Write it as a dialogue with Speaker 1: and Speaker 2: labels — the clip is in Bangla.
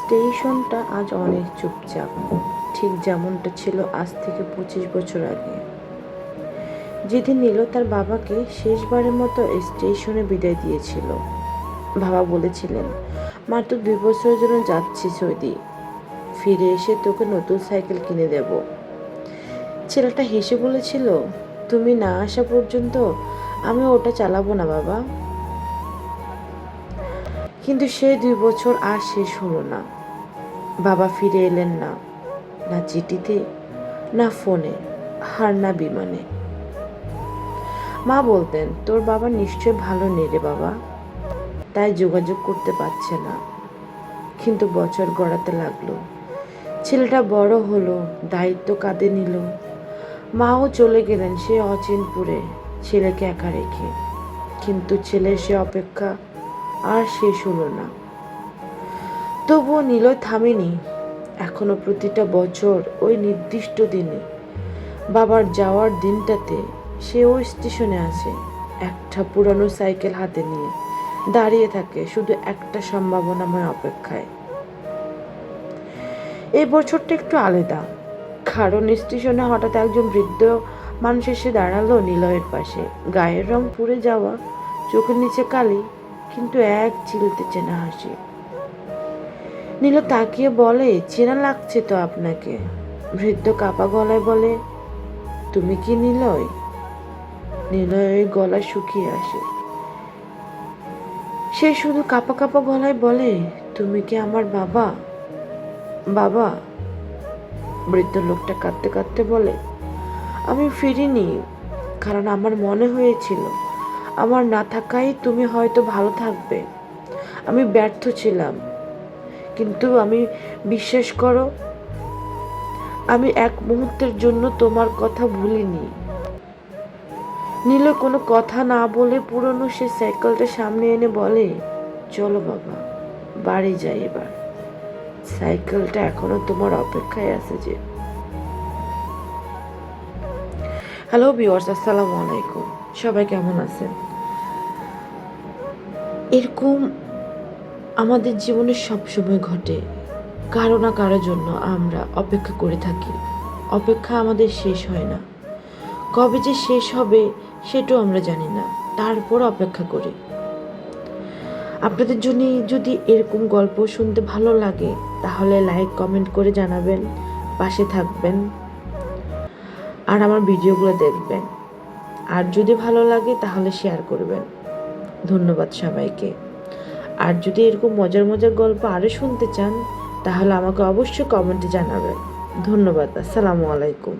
Speaker 1: স্টেশনটা আজ অনেক চুপচাপ, ঠিক যেমনটা ছিল আজ থেকে 25 বছর আগে, যেদিন নীল তার বাবাকে শেষবারের মতো স্টেশনে বিদায় দিয়েছিল। বাবা বলেছিলেন, মাত্র 2 বছরের জন্য যাচ্ছি সৌদি, ফিরে এসে তোকে নতুন সাইকেল কিনে দেব। ছেলেটা হেসে বলেছিল, তুমি না আসা পর্যন্ত আমি ওটা চালাবো না বাবা। কিন্তু সেই 2 বছর আর শেষ হলো না। বাবা ফিরে এলেন না, না চিঠিতে, না ফোনে, আর না বিমানে। মা বলতেন, তোর বাবা নিশ্চয় ভালো নেই রে বাবা, তাই যোগাযোগ করতে পারছে না। কিন্তু বছর গড়াতে লাগলো, ছেলেটা বড় হলো, দায়িত্ব কাঁধে নিল। মাও চলে গেলেন সে অচিনপুরে, ছেলেকে একা রেখে। কিন্তু ছেলের সে অপেক্ষা আর শেষ হলো না। তবুও নিলয় থামেনি। এখনো প্রতিটা বছর ওই নির্দিষ্ট দিনে, বাবার যাওয়ার দিনটাতে, সে ওই স্টেশনে আসে, একটা পুরানো সাইকেল হাতে নিয়ে দাঁড়িয়ে থাকে শুধু একটা সম্ভাবনাময় অপেক্ষায়। এই বছরটা একটু আলাদা, কারণ স্টেশনে হঠাৎ একজন বৃদ্ধ মানুষ এসে দাঁড়ালো নিলয়ের পাশে। গায়ের রং পুড়ে যাওয়া, চোখের নিচে কালি, কিন্তু এক চিলতে চেনা হাসি। নীল তাকিয়ে বলে, চেনা লাগছে তো আপনাকে। বৃদ্ধ কাপা গলায় বলে, তুমি কি নিলয়? নিলয়ের গলা শুকিয়ে আসে। সে শুধু কাপা কাপা গলায় বলে, তুমি কি আমার বাবা? বাবা? বৃদ্ধ লোকটা কাঁদতে কাঁদতে বলে, আমি ফিরিনি, কারণ আমার মনে হয়েছিল আমার না থাকাই তুমি হয়তো ভালো থাকবে। আমি ব্যর্থ ছিলাম, কিন্তু আমি, বিশ্বাস করো, আমি এক মুহূর্তের জন্য তোমার কথা ভুলিনি। নীল কোনো কথা না বলে পুরনো সে সাইকেলটা সামনে এনে বলে, চলো বাবা, বাড়ি যাই এবার। সাইকেলটা এখনো তোমার অপেক্ষায় আছে যে। হ্যালো ভিউয়ার্স, আসসালামু আলাইকুম। সবাই কেমন আছেন? এরকম আমাদের জীবনে সবসময় ঘটে, কারো না কারো জন্য আমরা অপেক্ষা করে থাকি। অপেক্ষা আমাদের শেষ হয় না, কবে যে শেষ হবে সেটাও আমরা জানি না, তারপর অপেক্ষা করি। আপনাদের জন্য যদি এরকম গল্প শুনতে ভালো লাগে, তাহলে লাইক কমেন্ট করে জানাবেন, পাশে থাকবেন, আর আমার ভিডিওগুলো দেখবেন। আর যদি ভালো লাগে তাহলে শেয়ার করবেন। ধন্যবাদ সবাইকে। আর যদি এরকম মজার মজার গল্প আরও শুনতে চান, তাহলে আমাকে অবশ্যই কমেন্টে জানাবেন। ধন্যবাদ। আসসালামু আলাইকুম।